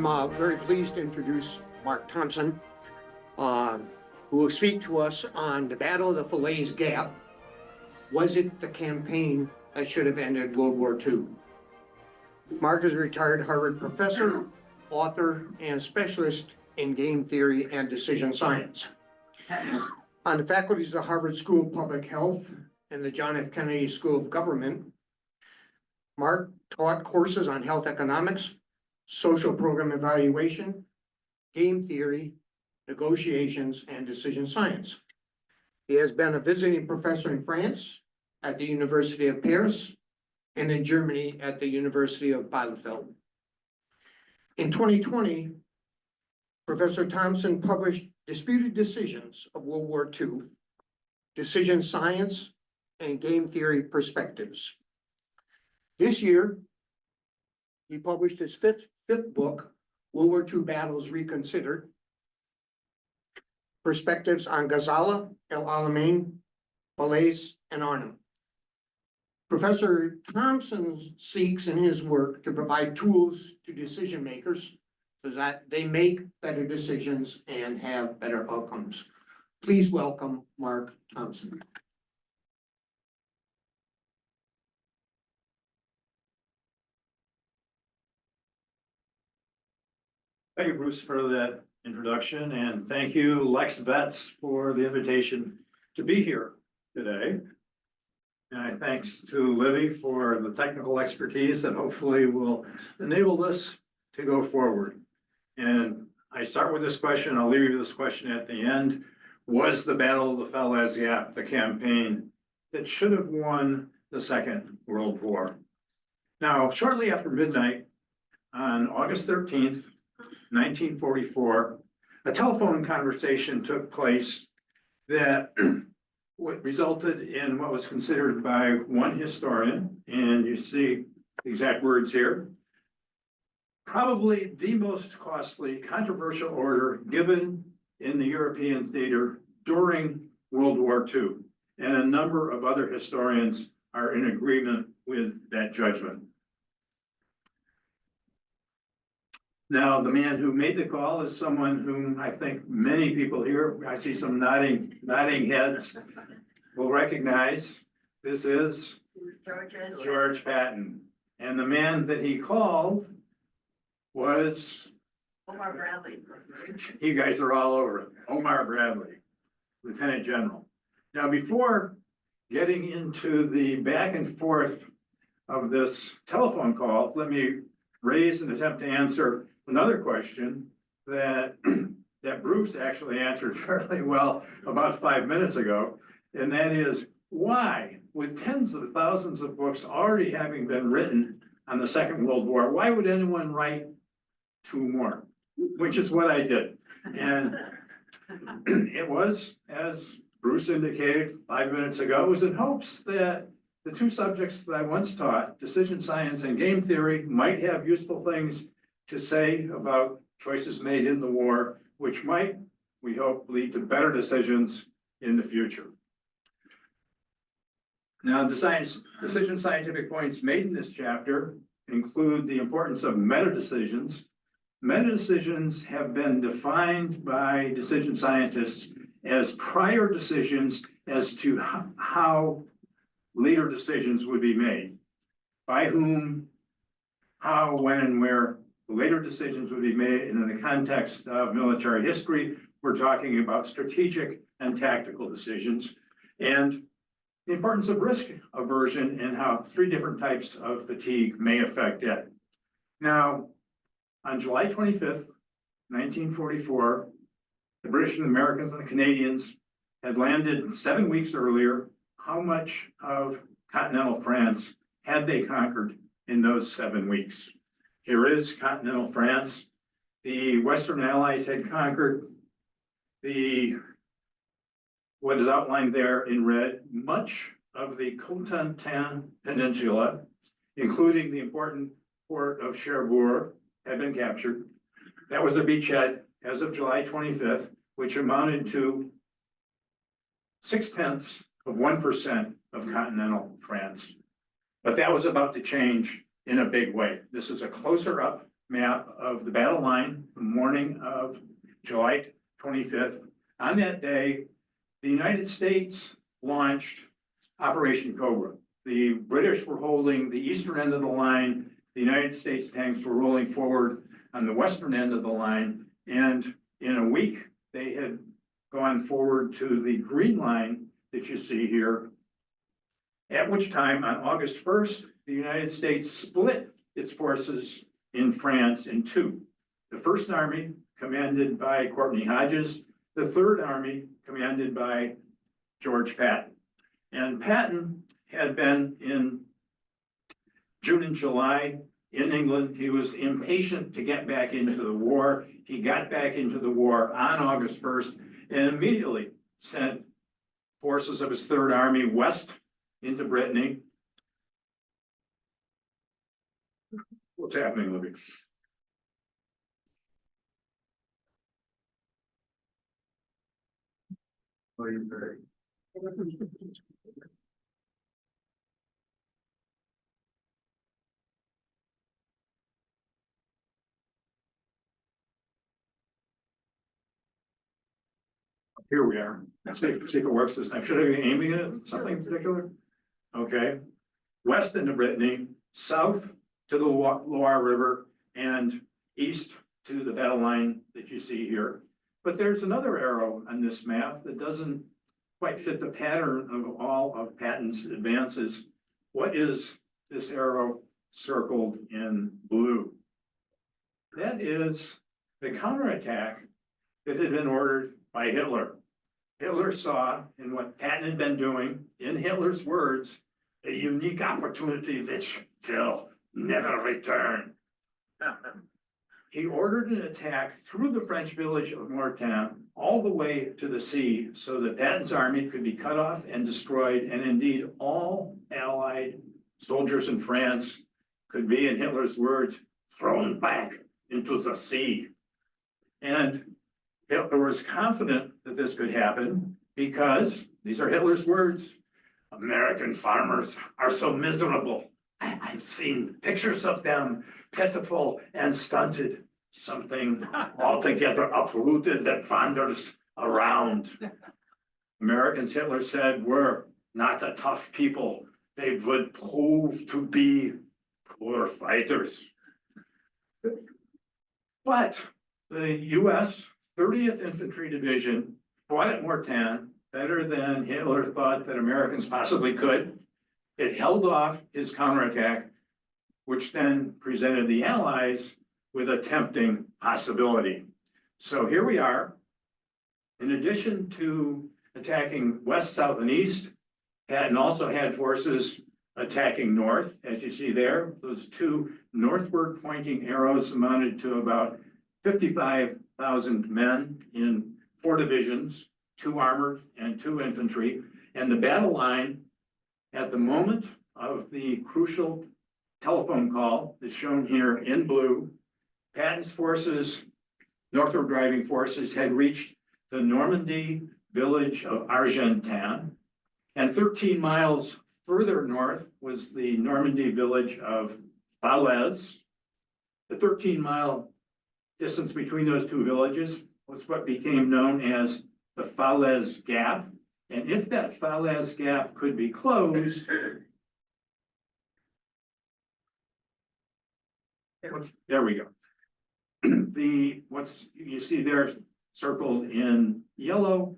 I'm very pleased to introduce Mark Thompson, who will speak to us on the Battle of the Falaise Gap. Was it the campaign that should have ended World War II? Mark is a retired Harvard professor, author, and specialist in game theory and decision science. On the faculties of the Harvard School of Public Health and the John F. Kennedy School of Government, Mark taught courses on health economics, social program evaluation, game theory, negotiations, and decision science. He has been a visiting professor in France at the University of Paris and in Germany at the University of Bielefeld. In 2020, Professor Thompson published Disputed Decisions of World War II, Decision Science and Game Theory Perspectives. This year, he published his fifth book, World War II Battles Reconsidered, Perspectives on Gazala, El Alamein, Falaise, and Arnhem. Professor Thompson seeks in his work to provide tools to decision makers so that they make better decisions and have better outcomes. Please welcome Mark Thompson. Thank you, Bruce, for that introduction, and thank you, Lex Vets, for the invitation to be here today. And thanks to Livy for the technical expertise that hopefully will enable this to go forward. And I start with this question, I'll leave you with this question at the end. Was the Battle of the Falaise Gap the campaign that should have won the Second World War? Now, shortly after midnight on August 13th, 1944, a telephone conversation took place that resulted in what was considered by one historian, and you see the exact words here, probably the most costly, controversial order given in the European theater during World War II. And a number of other historians are in agreement with that judgment. Now, the man who made the call is someone whom I think many people here, I see some nodding heads, will recognize. This is George Patton. And the man that he called was Omar Bradley. You guys are all over it. Omar Bradley, Lieutenant General. Now, before getting into the back and forth of this telephone call, let me raise and attempt to answer another question that Bruce actually answered fairly well about 5 minutes ago, and that is why, with tens of thousands of books already having been written on the Second World War, why would anyone write 2 more? Which is what I did. And it was, as Bruce indicated 5 minutes ago, it was in hopes that the 2 subjects that I once taught, decision science and game theory, might have useful things to say about choices made in the war, which might, we hope, lead to better decisions in the future. Now, decision scientific points made in this chapter include the importance of meta-decisions. Meta-decisions have been defined by decision scientists as prior decisions as to how later decisions would be made. By whom, how, when, and where later decisions would be made. And in the context of military history, we're talking about strategic and tactical decisions, and the importance of risk aversion and how 3 different types of fatigue may affect it. Now, on July 25th, 1944, the British and Americans and the Canadians had landed 7 weeks earlier. How much of continental France had they conquered in those 7 weeks? Here is continental France. The Western Allies had conquered what is outlined there in red, much of the Cotentin Peninsula, including the important port of Cherbourg, had been captured. That was a beachhead as of July 25th, which amounted to 0.6% of continental France. But that was about to change in a big way. This is a closer up map of the battle line, the morning of July 25th. On that day, the United States launched Operation Cobra. The British were holding the eastern end of the line. The United States tanks were rolling forward on the western end of the line. And in a week, they had gone forward to the green line that you see here. At which time, on August 1st, the United States split its forces in France in two. The First Army, commanded by Courtney Hodges, the Third Army, commanded by George Patton. And Patton had been in June and July in England. He was impatient to get back into the war. He got back into the war on August 1st and immediately sent forces of his Third Army west into Brittany. What's happening, Libby? What are you doing? Here we are. Let's see if it works this time. Should I be aiming it at something in particular? Okay. West into Brittany, south to the Loire River, and east to the battle line that you see here. But there's another arrow on this map that doesn't quite fit the pattern of all of Patton's advances. What is this arrow circled in blue? That is the counterattack that had been ordered by Hitler. Hitler saw in what Patton had been doing, in Hitler's words, a unique opportunity which will never return. He ordered an attack through the French village of Mortain all the way to the sea so that Patton's army could be cut off and destroyed, and indeed all Allied soldiers in France could be, in Hitler's words, thrown back into the sea. And Hitler was confident that this could happen because, these are Hitler's words, American farmers are so miserable. I've seen pictures of them, pitiful and stunted, something altogether uprooted that wanders around. Americans, Hitler said, were not a tough people. They would prove to be poor fighters. But the U.S. 30th Infantry Division fought at Mortain better than Hitler thought that Americans possibly could. It held off his counterattack, which then presented the Allies with a tempting possibility. So here we are. In addition to attacking west, south, and east, Patton also had forces attacking north, as you see there. Those two northward pointing arrows amounted to about 55,000 men in 4 divisions, 2 armored and 2 infantry. And the battle line at the moment of the crucial telephone call is shown here in blue. Patton's forces, northward driving forces, had reached the Normandy village of Argentan, and 13 miles further north was the Normandy village of Falaise. The 13-mile distance between those two villages was what became known as the Falaise Gap. And if that Falaise Gap could be closed, there we go. What's you see there circled in yellow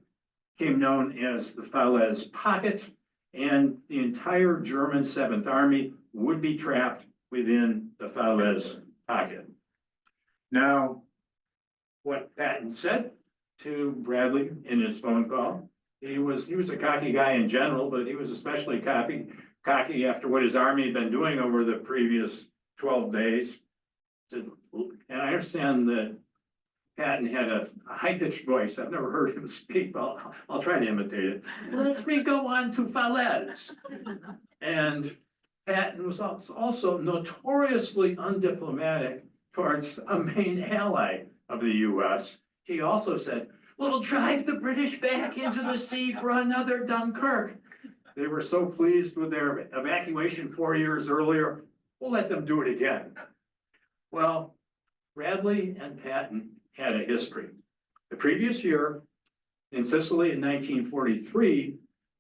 came known as the Falaise Pocket, and the entire German 7th Army would be trapped within the Falaise Pocket. Now, what Patton said to Bradley in his phone call, he was a cocky guy in general, but he was especially cocky after what his army had been doing over the previous 12 days. And I understand that Patton had a high-pitched voice. I've never heard him speak, but I'll try to imitate it. Let me go on to Falaise. And Patton was also notoriously undiplomatic towards a main ally of the US. He also said, we'll drive the British back into the sea for another Dunkirk. They were so pleased with their evacuation 4 years earlier, we'll let them do it again. Well, Bradley and Patton had a history. The previous year, in Sicily in 1943,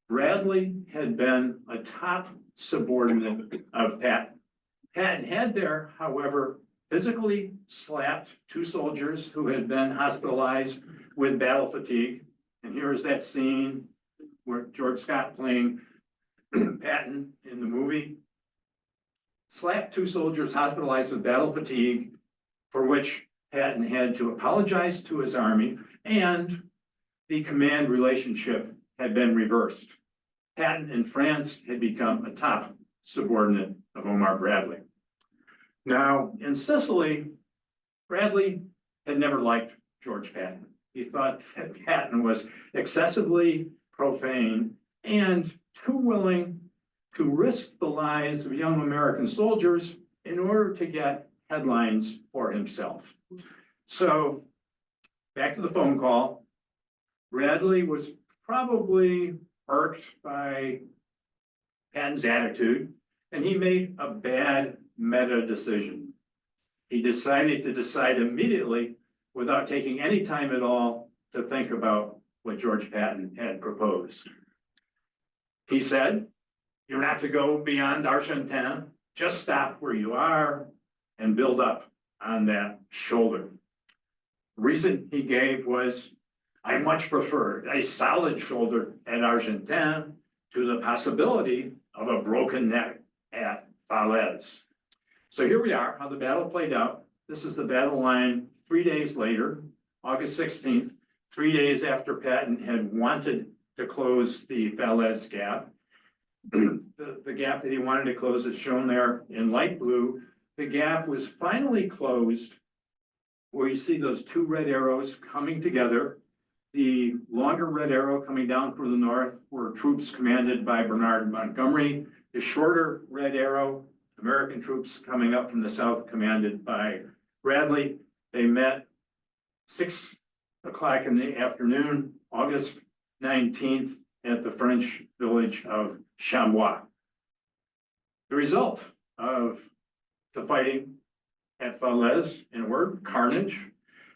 Bradley had been a top subordinate of Patton. Patton had there, however, physically slapped two soldiers who had been hospitalized with battle fatigue. And here's that scene where George Scott playing Patton in the movie. Slapped two soldiers hospitalized with battle fatigue, for which Patton had to apologize to his army, and the command relationship had been reversed. Patton in France had become a top subordinate of Omar Bradley. Now, in Sicily, Bradley had never liked George Patton. He thought that Patton was excessively profane and too willing to risk the lives of young American soldiers in order to get headlines for himself. So, back to the phone call. Bradley was probably irked by Patton's attitude, and he made a bad meta decision. He decided to decide immediately, without taking any time at all, to think about what George Patton had proposed. He said, "You're not to go beyond Argentan, just stop where you are and build up on that shoulder." The reason he gave was, "I much preferred a solid shoulder at Argentan to the possibility of a broken neck at Falaise." So here we are, how the battle played out. This is the battle line 3 days later, August 16th, 3 days after Patton had wanted to close the Falaise gap. The gap that he wanted to close is shown there in light blue. The gap was finally closed where you see those two red arrows coming together. The longer red arrow coming down from the north were troops commanded by Bernard Montgomery. The shorter red arrow, American troops coming up from the south commanded by Bradley. They met 6 o'clock in the afternoon, August 19th, at the French village of Chamois. The result of the fighting at Falaise, in a word, carnage.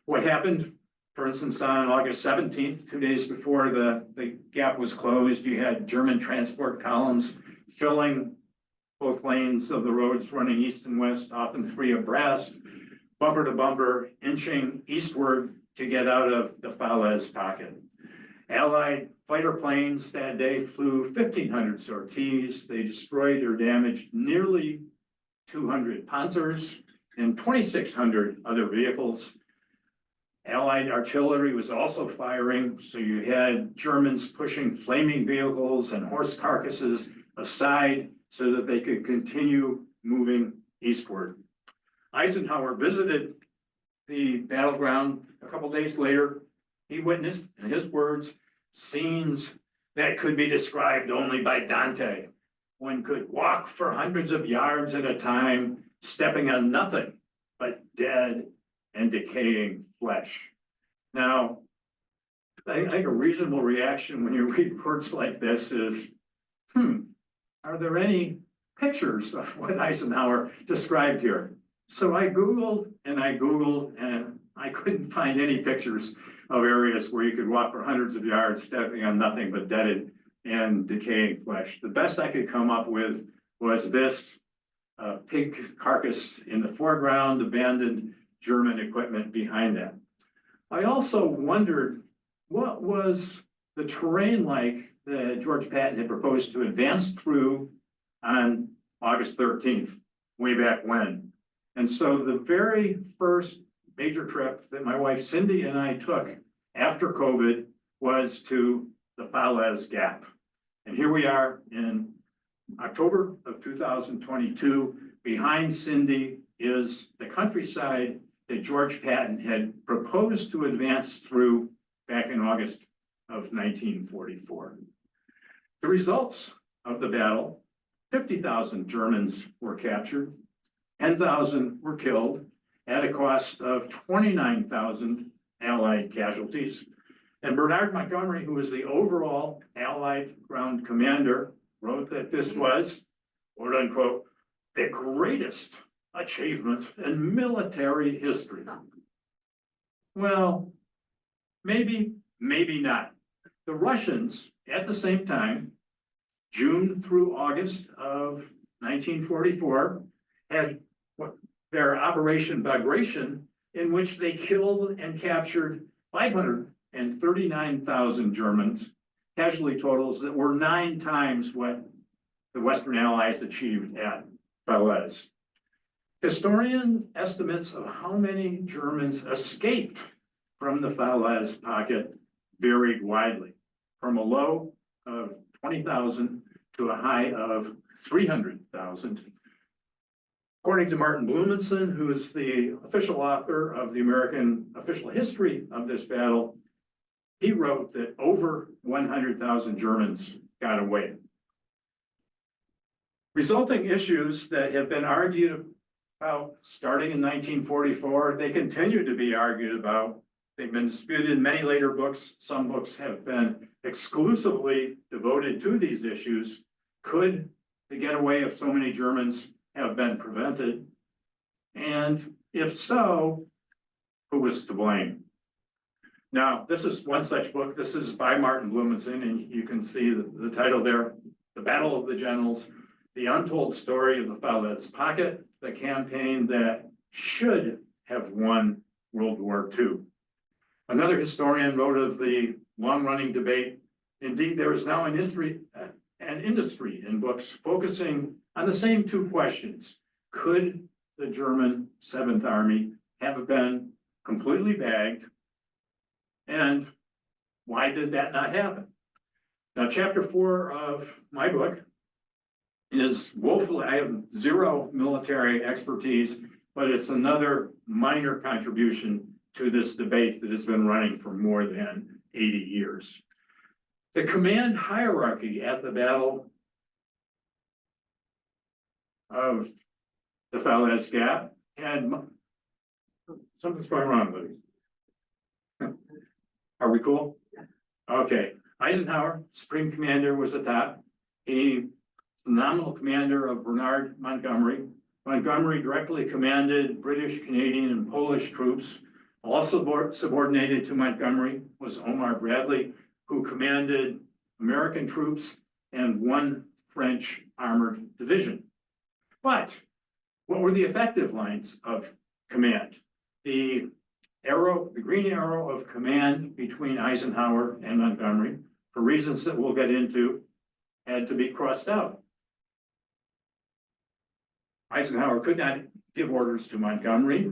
What happened, for instance, on August 17th, 2 days before the gap was closed, you had German transport columns filling both lanes of the roads running east and west, often 3 abreast, bumper to bumper, inching eastward to get out of the Falaise pocket. Allied fighter planes that day flew 1,500 sorties. They destroyed or damaged nearly 200 panzers and 2,600 other vehicles. Allied artillery was also firing, so you had Germans pushing flaming vehicles and horse carcasses aside so that they could continue moving eastward. Eisenhower visited the battleground a couple days later. He witnessed, in his words, scenes that could be described only by Dante. One could walk for hundreds of yards at a time, stepping on nothing but dead and decaying flesh. Now, I think a reasonable reaction when you read words like this is, are there any pictures of what Eisenhower described here? So I Googled and I couldn't find any pictures of areas where you could walk for hundreds of yards stepping on nothing but dead and decaying flesh. The best I could come up with was this pig carcass in the foreground, abandoned German equipment behind that. I also wondered, what was the terrain like that George Patton had proposed to advance through on August 13th, way back when? And so the very first major trip that my wife Cindy and I took after COVID was to the Falaise Gap. And here we are in October of 2022. Behind Cindy is the countryside that George Patton had proposed to advance through back in August of 1944. The results of the battle, 50,000 Germans were captured, 10,000 were killed at a cost of 29,000 Allied casualties. And Bernard Montgomery, who was the overall Allied ground commander, wrote that this was, quote unquote, the greatest achievement in military history. Well, maybe, maybe not. The Russians, at the same time, June through August of 1944, had their Operation Bagration, in which they killed and captured 539,000 Germans, casualty totals that were 9 times what the Western Allies achieved at Falaise. Historian estimates of how many Germans escaped from the Falaise pocket varied widely, from a low of 20,000 to a high of 300,000. According to Martin Blumenson, who is the official author of the American official history of this battle, he wrote that over 100,000 Germans got away. Resulting issues that have been argued about starting in 1944, they continue to be argued about. They've been disputed in many later books. Some books have been exclusively devoted to these issues. Could the getaway of so many Germans have been prevented? And if so, who was to blame? Now, this is one such book. This is by Martin Blumenson, and you can see the title there, The Battle of the Generals, The Untold Story of the Falaise Pocket, the campaign that should have won World War II. Another historian wrote of the long-running debate. Indeed, there is now an industry in books focusing on the same 2 questions. Could the German 7th Army have been completely bagged? And why did that not happen? Now, chapter 4 of my book is woefully, I have 0 military expertise, but it's another minor contribution to this debate that has been running for more than 80 years. The command hierarchy at the Battle of the Falaise Gap had something's going wrong, buddy. Are we cool? Okay. Eisenhower, Supreme Commander, was the top. He, the nominal commander of Bernard Montgomery. Montgomery directly commanded British, Canadian, and Polish troops. Also subordinated to Montgomery was Omar Bradley, who commanded American troops and 1 French armored division. But what were the effective lines of command? The green arrow of command between Eisenhower and Montgomery, for reasons that we'll get into, had to be crossed out. Eisenhower could not give orders to Montgomery,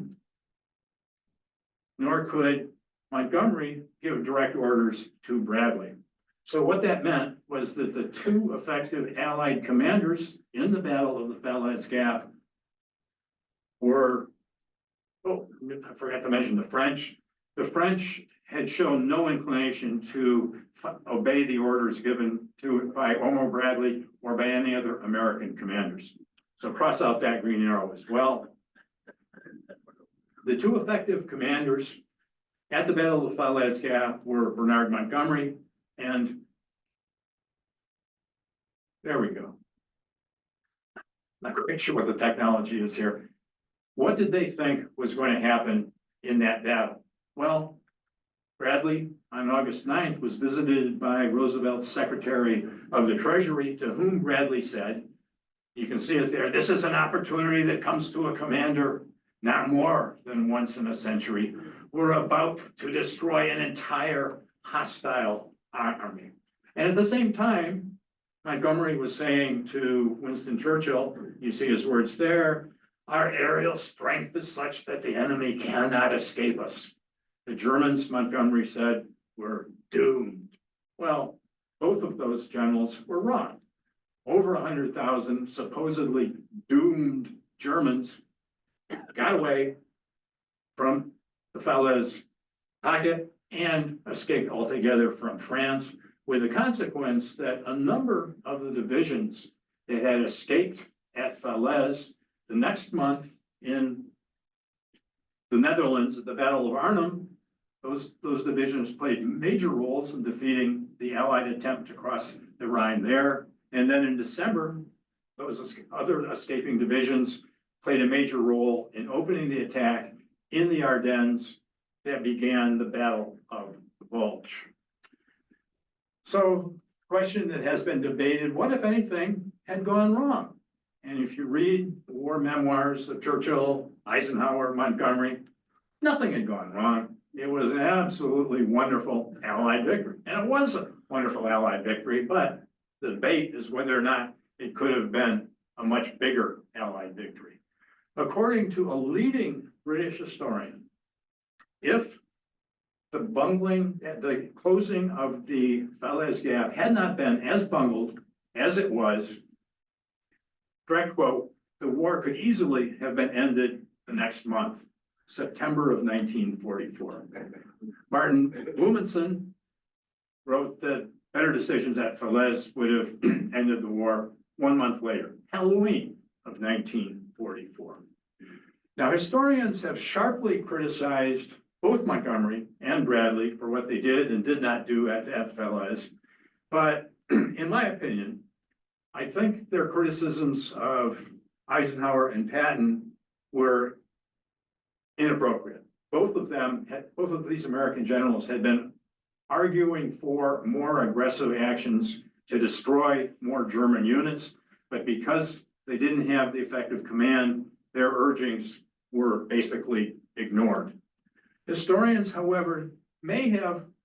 nor could Montgomery give direct orders to Bradley. So what that meant was that the 2 effective Allied commanders in the Battle of the Falaise Gap were, I forgot to mention the French. The French had shown no inclination to obey the orders given by Omar Bradley or by any other American commanders. So cross out that green arrow as well. The 2 effective commanders at the Battle of the Falaise Gap were Bernard Montgomery and there we go. Not quite sure what the technology is here. What did they think was going to happen in that battle? Well, Bradley on August 9th was visited by Roosevelt's Secretary of the Treasury, to whom Bradley said, you can see it there, this is an opportunity that comes to a commander not more than once in a century. We're about to destroy an entire hostile army. And at the same time, Montgomery was saying to Winston Churchill, you see his words there, our aerial strength is such that the enemy cannot escape us. The Germans, Montgomery said, were doomed. Well, both of those generals were wrong. Over 100,000 supposedly doomed Germans got away from the Falaise pocket and escaped altogether from France, with the consequence that a number of the divisions that had escaped at Falaise the next month in the Netherlands at the Battle of Arnhem, those divisions played major roles in defeating the Allied attempt to cross the Rhine there. And then in December, those other escaping divisions played a major role in opening the attack in the Ardennes that began the Battle of the Bulge. So, question that has been debated, what if anything had gone wrong? And if you read the war memoirs of Churchill, Eisenhower, Montgomery, nothing had gone wrong. It was an absolutely wonderful Allied victory. And it was a wonderful Allied victory, but the debate is whether or not it could have been a much bigger Allied victory. According to a leading British historian, if the closing of the Falaise Gap had not been as bungled as it was, direct quote, the war could easily have been ended the next month, September of 1944. Martin Blumenson wrote that better decisions at Falaise would have ended the war 1 month later, Halloween of 1944. Now, historians have sharply criticized both Montgomery and Bradley for what they did and did not do at Falaise. But in my opinion, I think their criticisms of Eisenhower and Patton were inappropriate. Both of these American generals had been arguing for more aggressive actions to destroy more German units, but because they didn't have the effective command, their urgings were basically ignored. Historians, however,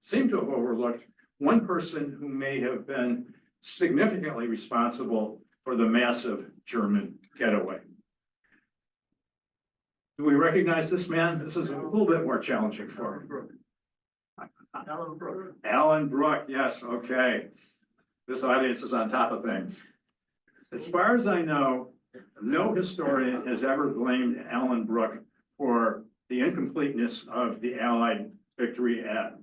seem to have overlooked one person who may have been significantly responsible for the massive German getaway. Do we recognize this man? This is a little bit more challenging for him. Alan Brooke. Alan Brooke, yes, okay. This audience is on top of things. As far as I know, no historian has ever blamed Alan Brooke for the incompleteness of the Allied victory at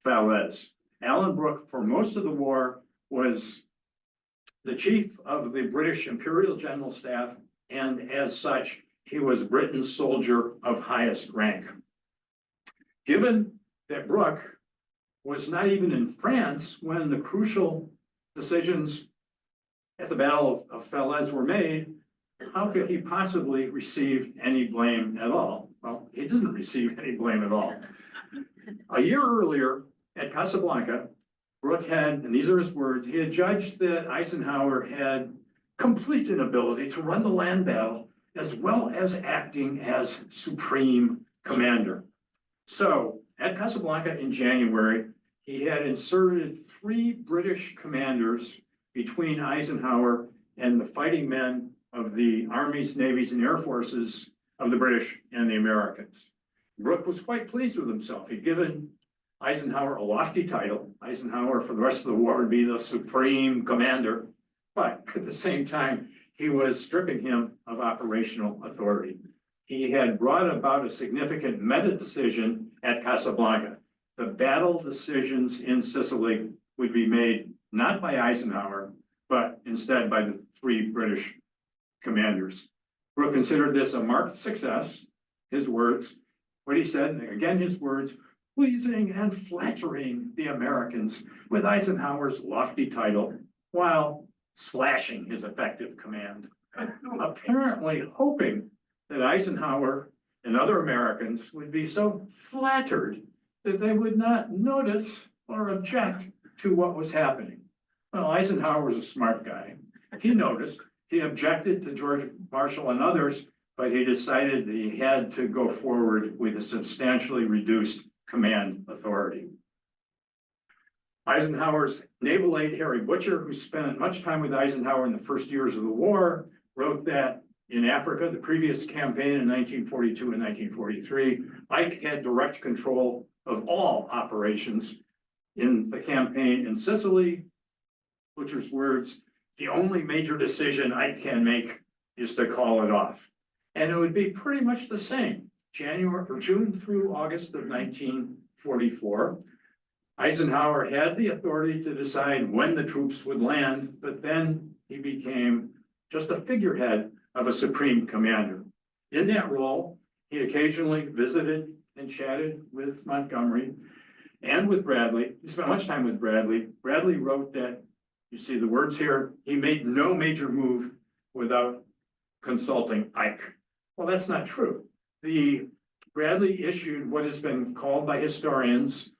Falaise. Alan Brooke, for most of the war, was the chief of the British Imperial General Staff, and as such, he was Britain's soldier of highest rank. Given that Brooke was not even in France when the crucial decisions at the Battle of Falaise were made, how could he possibly receive any blame at all? Well, he didn't receive any blame at all. A year earlier at Casablanca, Brooke had, and these are his words, he had judged that Eisenhower had complete inability to run the land battle as well as acting as supreme commander. So at Casablanca in January, he had inserted 3 British commanders between Eisenhower and the fighting men of the armies, navies, and air forces of the British and the Americans. Brooke was quite pleased with himself. He'd given Eisenhower a lofty title. Eisenhower for the rest of the war would be the supreme commander, but at the same time, he was stripping him of operational authority. He had brought about a significant meta decision at Casablanca. The battle decisions in Sicily would be made not by Eisenhower, but instead by the 3 British commanders. Brooke considered this a marked success, his words. What he said, again his words, pleasing and flattering the Americans with Eisenhower's lofty title, while slashing his effective command. Apparently hoping that Eisenhower and other Americans would be so flattered that they would not notice or object to what was happening. Well, Eisenhower was a smart guy. He noticed, he objected to George Marshall and others, but he decided that he had to go forward with a substantially reduced command authority. Eisenhower's naval aide, Harry Butcher, who spent much time with Eisenhower in the first years of the war, wrote that in Africa, the previous campaign in 1942 and 1943, Ike had direct control of all operations. In the campaign in Sicily, Butcher's words, the only major decision Ike can make is to call it off. And it would be pretty much the same, June through August of 1944. Eisenhower had the authority to decide when the troops would land, but then he became just a figurehead of a supreme commander. In that role, he occasionally visited and chatted with Montgomery and with Bradley. He spent much time with Bradley. Bradley wrote that, you see the words here, he made no major move without consulting Ike. Well, that's not true. Bradley issued what has been called by historians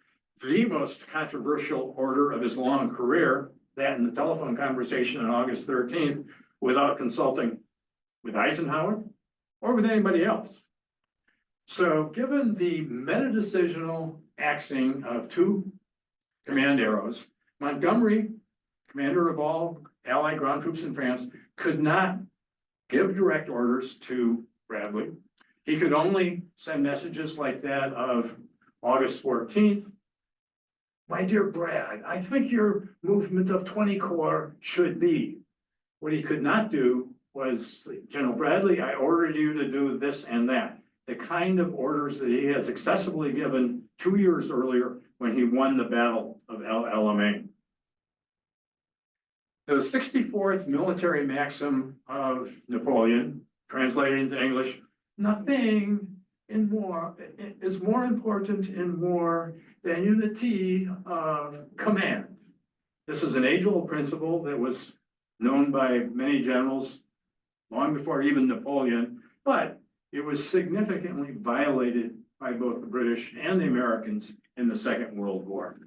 the most controversial order of his long career, that in the telephone conversation on August 13th, without consulting with Eisenhower or with anybody else. So given the meta-decisional axing of two command arrows, Montgomery, commander of all Allied ground troops in France, could not give direct orders to Bradley. He could only send messages like that of August 14th. My dear Brad, I think your movement of 20 corps should be. What he could not do was, General Bradley, I ordered you to do this and that. The kind of orders that he has successfully given 2 years earlier when he won the Battle of El Alamein. The 64th military maxim of Napoleon, translated into English, nothing is more important in war than unity of command. This is an age-old principle that was known by many generals long before even Napoleon, but it was significantly violated by both the British and the Americans in the Second World War.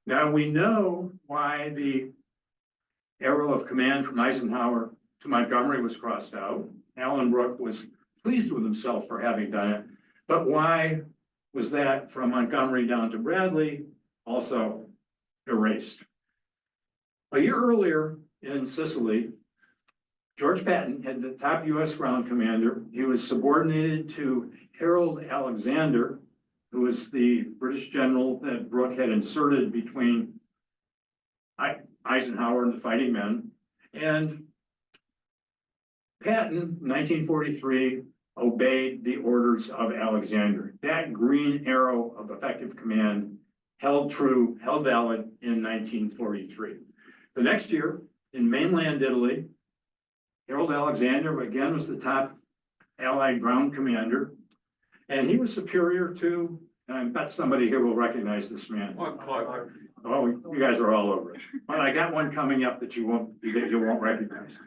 Now we know why the arrow of command from Eisenhower to Montgomery was crossed out. Alan Brooke was pleased with himself for having done it, but why was that from Montgomery down to Bradley also erased? A year earlier in Sicily, George Patton had the top US ground commander. He was subordinated to Harold Alexander, who was the British general that Brooke had inserted between Eisenhower and the fighting men. And Patton, 1943, obeyed the orders of Alexander. That green arrow of effective command held true, held valid in 1943. The next year, in mainland Italy, Harold Alexander again was the top Allied ground commander, and he was superior to, and I bet somebody here will recognize this man. Oh, you guys are all over it. But I got one coming up that you won't recognize.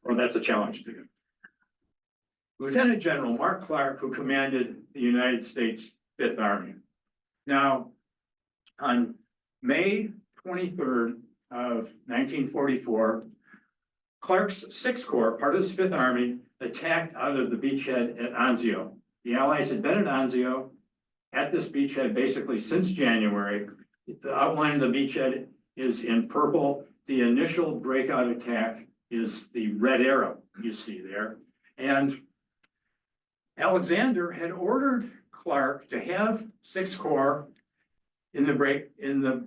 Or that's a challenge to you. Lieutenant General Mark Clark, who commanded the United States Fifth Army. Now, on May 23rd of 1944, Clark's Sixth Corps, part of his Fifth Army, attacked out of the beachhead at Anzio. The Allies had been at Anzio at this beachhead basically since January. The outline of the beachhead is in purple. The initial breakout attack is the red arrow you see there. And Alexander had ordered Clark to have Sixth Corps in the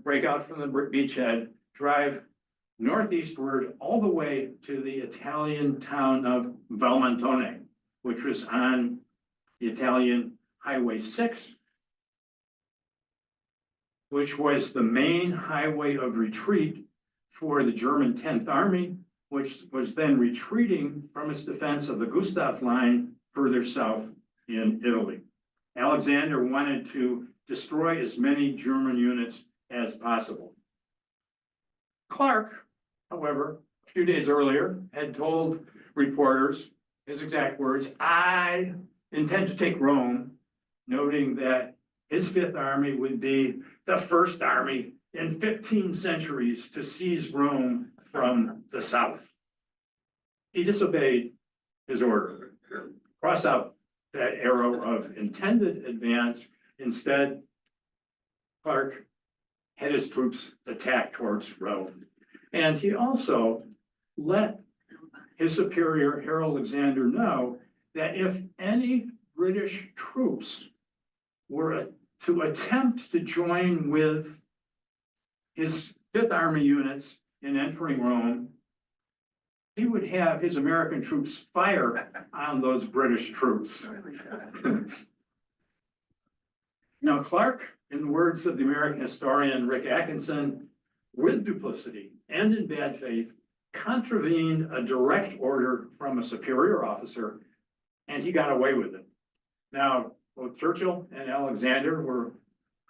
breakout from the beachhead drive northeastward all the way to the Italian town of Valmontone, which was on the Italian Highway 6, which was the main highway of retreat for the German 10th Army, which was then retreating from its defense of the Gustav Line further south in Italy. Alexander wanted to destroy as many German units as possible. Clark, however, a few days earlier, had told reporters, his exact words, I intend to take Rome, noting that his Fifth Army would be the first army in 15 centuries to seize Rome from the south. He disobeyed his order. Cross out that arrow of intended advance. Instead, Clark had his troops attack towards Rome. And he also let his superior, Harold Alexander, know that if any British troops were to attempt to join with his Fifth Army units in entering Rome, he would have his American troops fire on those British troops. Now, Clark, in the words of the American historian Rick Atkinson, with duplicity and in bad faith, contravened a direct order from a superior officer, and he got away with it. Now, both Churchill and Alexander were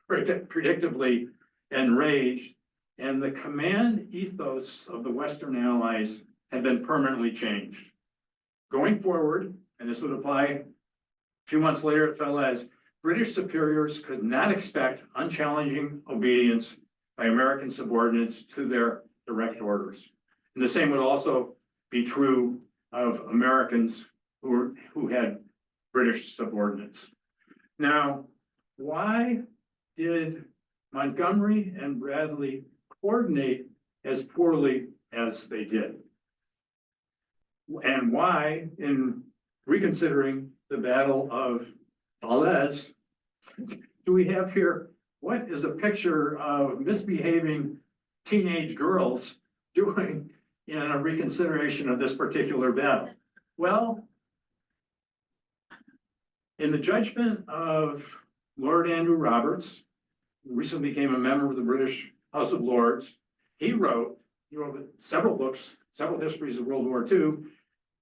predictably enraged, and the command ethos of the Western Allies had been permanently changed. Going forward, and this would apply a few months later at Falaise, British superiors could not expect unchallenging obedience by American subordinates to their direct orders. And the same would also be true of Americans who had British subordinates. Now, why did Montgomery and Bradley coordinate as poorly as they did? And why, in reconsidering the Battle of Falaise, do we have here, what is a picture of misbehaving teenage girls doing in a reconsideration of this particular battle? Well, in the judgment of Lord Andrew Roberts, who recently became a member of the British House of Lords, he wrote several books, several histories of World War II.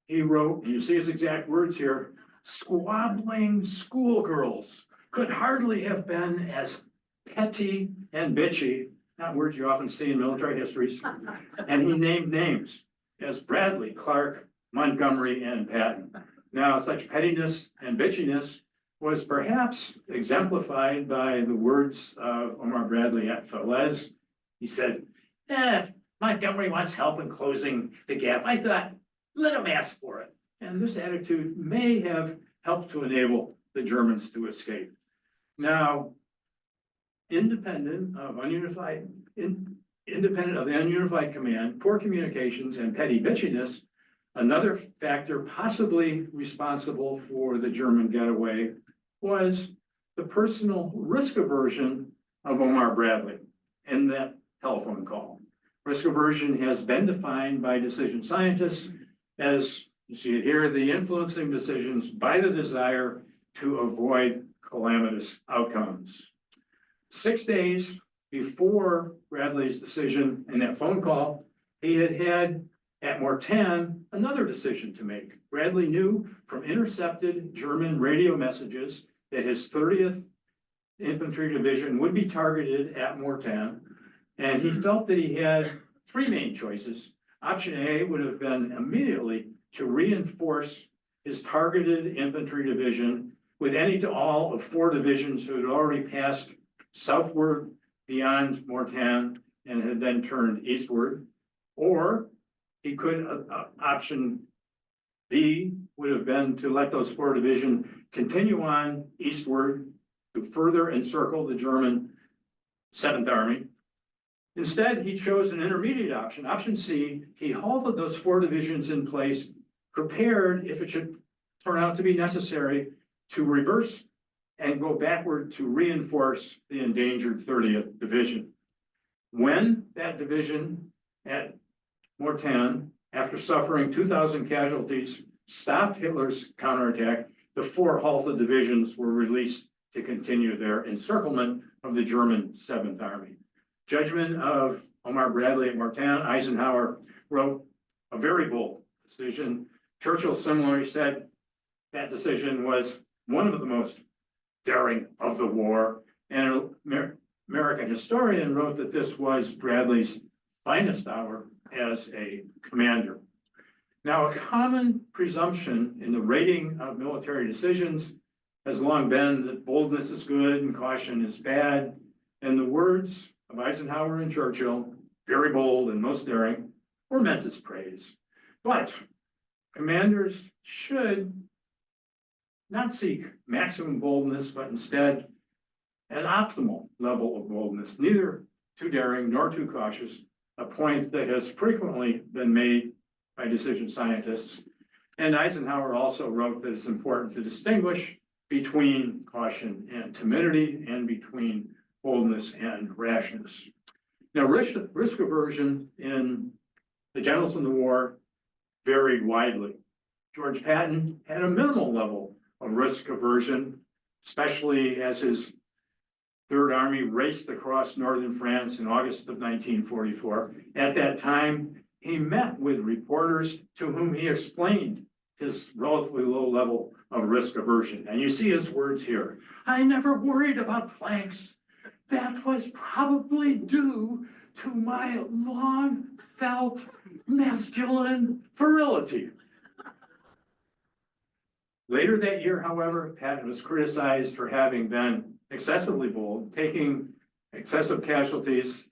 He wrote, and you see his exact words here, squabbling schoolgirls could hardly have been as petty and bitchy, not words you often see in military histories. And he named names as Bradley, Clark, Montgomery, and Patton. Now, such pettiness and bitchiness was perhaps exemplified by the words of Omar Bradley at Falaise. He said, if Montgomery wants help in closing the gap, I thought, let him ask for it. And this attitude may have helped to enable the Germans to escape. Now, independent of the ununified command, poor communications, and petty bitchiness, another factor possibly responsible for the German getaway was the personal risk aversion of Omar Bradley in that telephone call. Risk aversion has been defined by decision scientists as, you see it here, the influencing decisions by the desire to avoid calamitous outcomes. 6 days before Bradley's decision in that phone call, he had at Mortain another decision to make. Bradley knew from intercepted German radio messages that his 30th Infantry Division would be targeted at Mortain, and he felt that he had three main choices. Option A would have been immediately to reinforce his targeted infantry division with any to all of 4 divisions who had already passed southward beyond Mortain and had then turned eastward. Or he could, option B would have been to let those 4 divisions continue on eastward to further encircle the German 7th Army. Instead, he chose an intermediate option, option C. He halted those 4 divisions in place, prepared, if it should turn out to be necessary, to reverse and go backward to reinforce the endangered 30th Division. When that division at Mortain, after suffering 2,000 casualties, stopped Hitler's counterattack, the 4 halted divisions were released to continue their encirclement of the German 7th Army. Judgment of Omar Bradley at Mortain, Eisenhower wrote a very bold decision. Churchill similarly said that decision was one of the most daring of the war. And an American historian wrote that this was Bradley's finest hour as a commander. Now, a common presumption in the rating of military decisions has long been that boldness is good and caution is bad. And the words of Eisenhower and Churchill, very bold and most daring, were meant as praise. But commanders should not seek maximum boldness, but instead an optimal level of boldness, neither too daring nor too cautious, a point that has frequently been made by decision scientists. And Eisenhower also wrote that it's important to distinguish between caution and timidity and between boldness and rashness. Now, risk aversion in the generals in the war varied widely. George Patton had a minimal level of risk aversion, especially as his Third Army raced across northern France in August of 1944. At that time, he met with reporters to whom he explained his relatively low level of risk aversion. And you see his words here. I never worried about flanks. That was probably due to my long felt masculine virility. Later that year, however, Patton was criticized for having been excessively bold, taking excessive casualties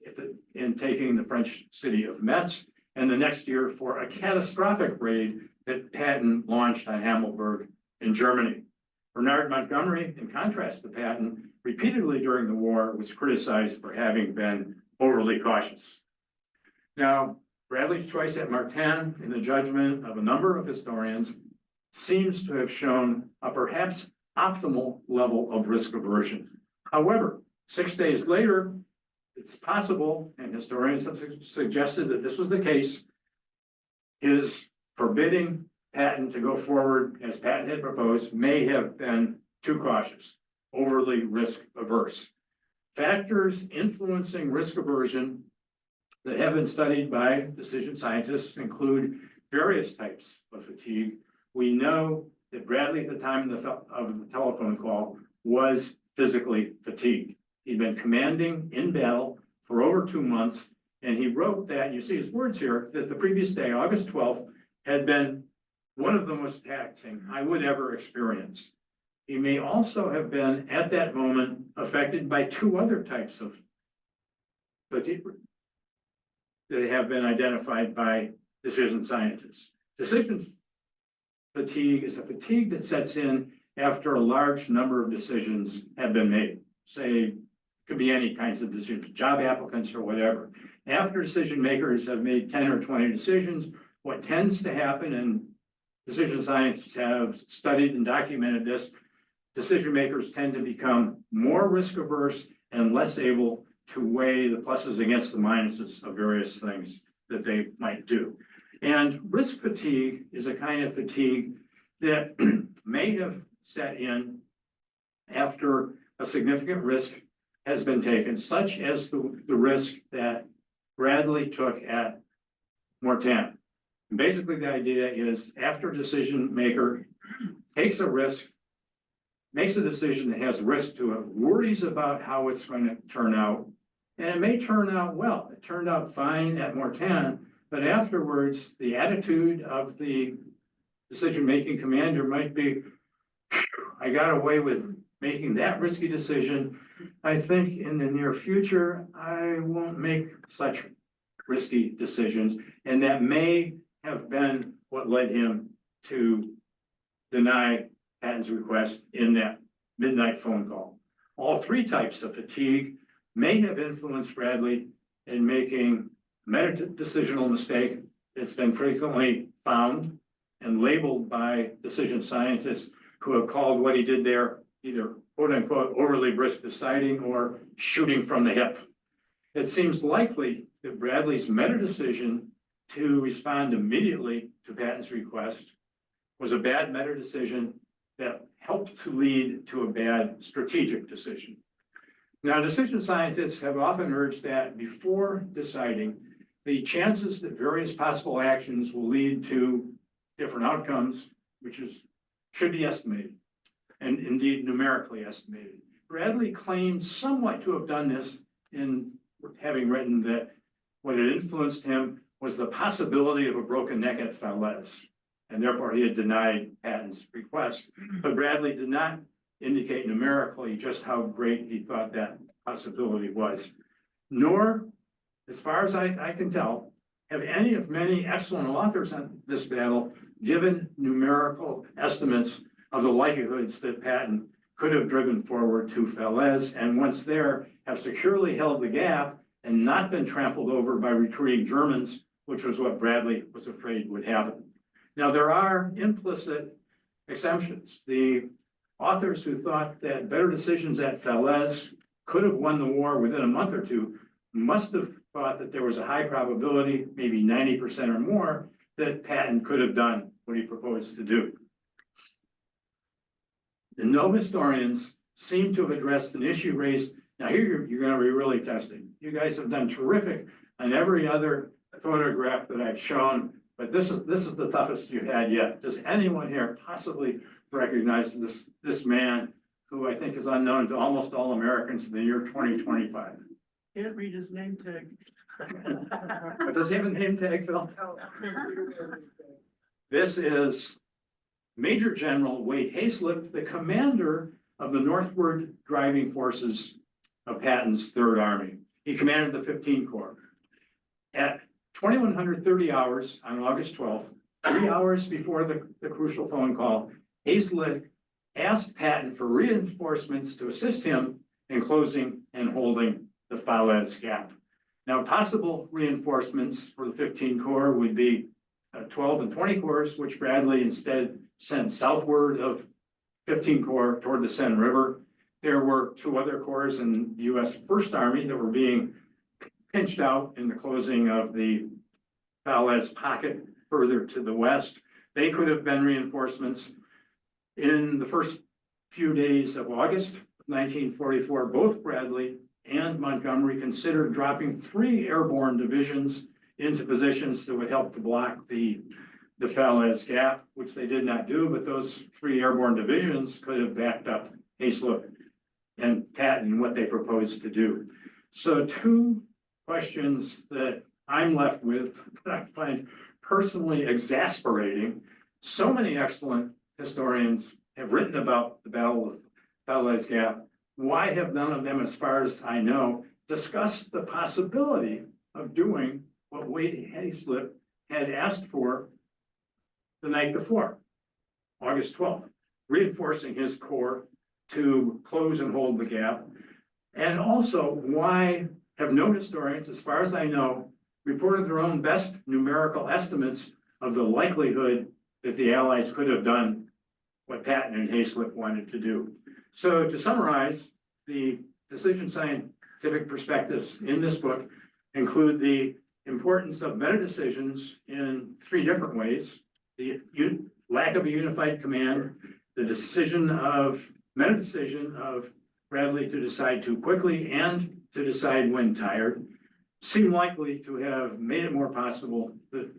in taking the French city of Metz, and the next year for a catastrophic raid that Patton launched on Hammelburg in Germany. Bernard Montgomery, in contrast to Patton, repeatedly during the war was criticized for having been overly cautious. Now, Bradley's choice at Martin, in the judgment of a number of historians, seems to have shown a perhaps optimal level of risk aversion. However, 6 days later, it's possible, and historians have suggested that this was the case, his forbidding Patton to go forward as Patton had proposed may have been too cautious, overly risk averse. Factors influencing risk aversion that have been studied by decision scientists include various types of fatigue. We know that Bradley, at the time of the telephone call, was physically fatigued. He'd been commanding in battle for over 2 months, and he wrote that, you see his words here, that the previous day, August 12th, had been one of the most taxing I would ever experience. He may also have been, at that moment, affected by 2 other types of fatigue that have been identified by decision scientists. Decision fatigue is a fatigue that sets in after a large number of decisions have been made. Say, could be any kinds of decisions, job applicants or whatever. After decision makers have made 10 or 20 decisions, what tends to happen, and decision scientists have studied and documented this, decision makers tend to become more risk averse and less able to weigh the pluses against the minuses of various things that they might do. And risk fatigue is a kind of fatigue that may have set in after a significant risk has been taken, such as the risk that Bradley took at Mortain. And basically, the idea is after a decision maker takes a risk, makes a decision that has risk to it, worries about how it's going to turn out, and it may turn out well. It turned out fine at Mortain, but afterwards, the attitude of the decision-making commander might be, I got away with making that risky decision. I think in the near future, I won't make such risky decisions. And that may have been what led him to deny Patton's request in that midnight phone call. All 3 types of fatigue may have influenced Bradley in making a meta-decisional mistake that's been frequently found and labeled by decision scientists who have called what he did there either quote unquote overly brisk deciding or shooting from the hip. It seems likely that Bradley's meta decision to respond immediately to Patton's request was a bad meta decision that helped to lead to a bad strategic decision. Now, decision scientists have often urged that before deciding, the chances that various possible actions will lead to different outcomes, should be estimated, and indeed numerically estimated. Bradley claimed somewhat to have done this in having written that what had influenced him was the possibility of a broken neck at Falaise, and therefore he had denied Patton's request. But Bradley did not indicate numerically just how great he thought that possibility was, nor, as far as I can tell, have any of many excellent authors on this battle given numerical estimates of the likelihoods that Patton could have driven forward to Falaise, and once there, have securely held the gap and not been trampled over by retreating Germans, which was what Bradley was afraid would happen. Now, there are implicit exemptions. The authors who thought that better decisions at Falaise could have won the war within a month or 2 must have thought that there was a high probability, maybe 90% or more, that Patton could have done what he proposed to do. And no historians seem to have addressed an issue raised. Now here you're going to be really testing. You guys have done terrific on every other photograph that I've shown, but this is the toughest you had yet. Does anyone here possibly recognize this man who I think is unknown to almost all Americans in the year 2025? Can't read his name tag. But does he have a name tag, Phil? This is Major General Wade Hayslip, the commander of the northward driving forces of Patton's Third Army. He commanded the 15th Corps. At 2130 hours on August 12th, 3 hours before the crucial phone call, Hayslip asked Patton for reinforcements to assist him in closing and holding the Falaise Gap. Now, possible reinforcements for the 15th Corps would be 12 and 20 Corps, which Bradley instead sent southward of 15th Corps toward the Seine River. There were 2 other corps in the U.S. First Army that were being pinched out in the closing of the Falaise pocket further to the west. They could have been reinforcements. In the first few days of August 1944, both Bradley and Montgomery considered dropping 3 airborne divisions into positions that would help to block the Falaise Gap, which they did not do, but those 3 airborne divisions could have backed up Hayslip and Patton, what they proposed to do. So 2 questions that I'm left with that I find personally exasperating. So many excellent historians have written about the Battle of Falaise Gap. Why have none of them, as far as I know, discussed the possibility of doing what Wade Hayslip had asked for the night before, August 12th, reinforcing his corps to close and hold the gap? And also, why have no historians, as far as I know, reported their own best numerical estimates of the likelihood that the Allies could have done what Patton and Hayslip wanted to do? So to summarize, the decision scientific perspectives in this book include the importance of meta decisions in 3 different ways: the lack of a unified command, the meta decision of Bradley to decide too quickly and to decide when tired, seem likely to have made it more possible that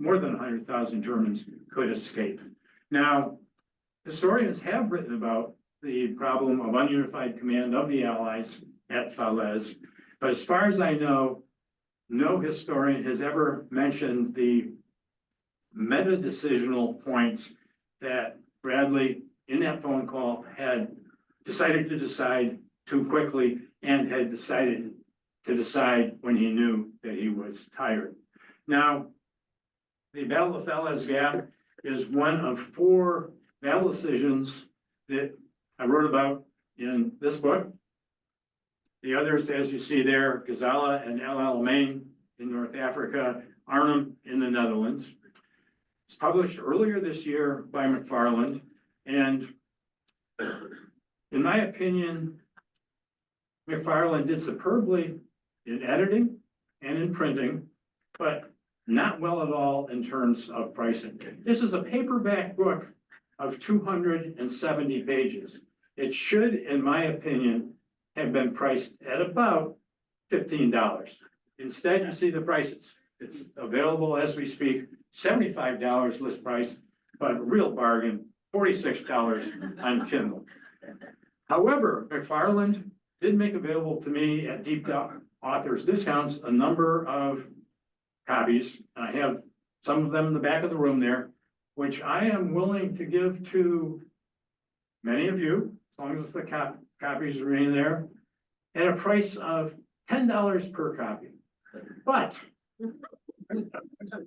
more than 100,000 Germans could escape. Now, historians have written about the problem of ununified command of the Allies at Falaise, but as far as I know, no historian has ever mentioned the meta-decisional points that Bradley, in that phone call, had decided to decide too quickly and had decided to decide when he knew that he was tired. Now, the Battle of Falaise Gap is one of 4 battle decisions that I wrote about in this book. The others, as you see there, Gazala and El Alamein in North Africa, Arnhem in the Netherlands. It's published earlier this year by McFarland, and in my opinion, McFarland did superbly in editing and in printing, but not well at all in terms of pricing. This is a paperback book of 270 pages. It should, in my opinion, have been priced at about $15. Instead, you see the prices. It's available as we speak, $75 list price, but a real bargain, $46 on Kindle. However, McFarland did make available to me at Deep Authors Discounts a number of copies. I have some of them in the back of the room there, which I am willing to give to many of you, as long as the copies remain there, at a price of $10 per copy. But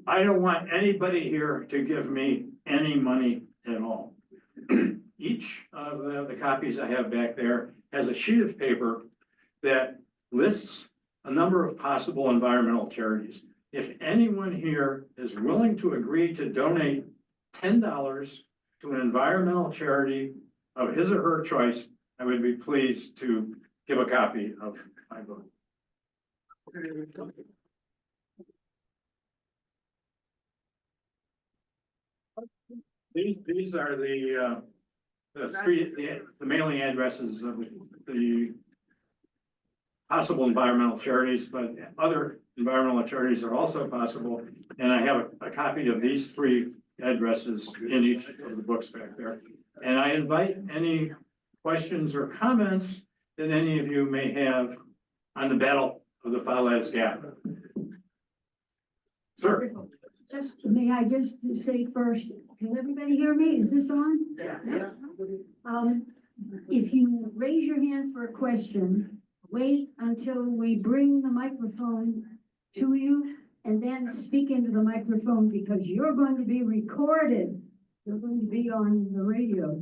I don't want anybody here to give me any money at all. Each of the copies I have back there has a sheet of paper that lists a number of possible environmental charities. If anyone here is willing to agree to donate $10 to an environmental charity of his or her choice, I would be pleased to give a copy of my book. These are the mailing addresses of the possible environmental charities, but other environmental charities are also possible. And I have a copy of these 3 addresses in each of the books back there. And I invite any questions or comments that any of you may have on the Battle of the Falaise Gap. Sir. May I just say first, can everybody hear me? Is this on? Yes. If you raise your hand for a question, wait until we bring the microphone to you and then speak into the microphone because you're going to be recorded. You're going to be on the radio.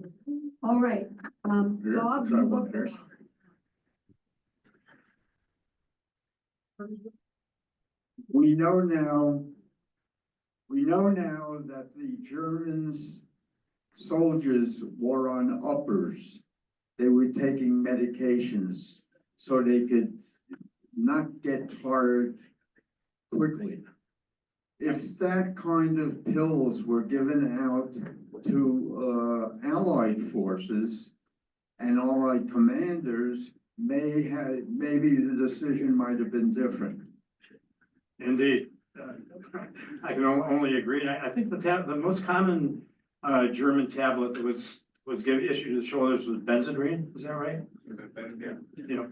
All right, Bob, you go first. We know now that the Germans soldiers were on uppers. They were taking medications so they could not get tired quickly. If that kind of pills were given out to Allied forces and Allied commanders, maybe the decision might have been different. Indeed. I can only agree. And I think the most common German tablet that was issued to the soldiers was Benzedrine. Is that right? Yeah.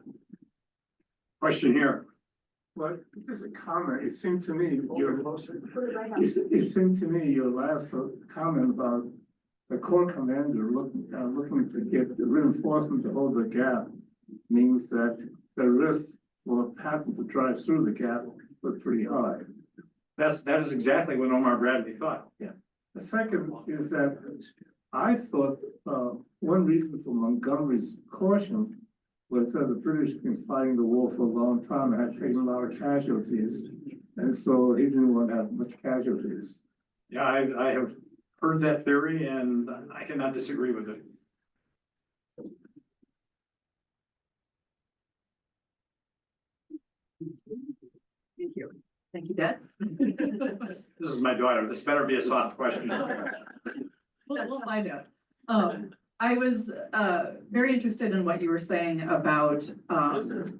Question here. Well, just a comment, it seemed to me, it seemed to me your last comment about the corps commander looking to get the reinforcement to hold the gap means that the risk for Patton to drive through the gap was pretty high. That is exactly what Omar Bradley thought. Yeah. The second is that I thought one reason for Montgomery's caution was that the British had been fighting the war for a long time and had taken a lot of casualties. And so he didn't want to have much casualties. Yeah, I have heard that theory and I cannot disagree with it. Thank you. Thank you, Dad. This is my daughter. This better be a soft question. We'll find out. I was very interested in what you were saying about the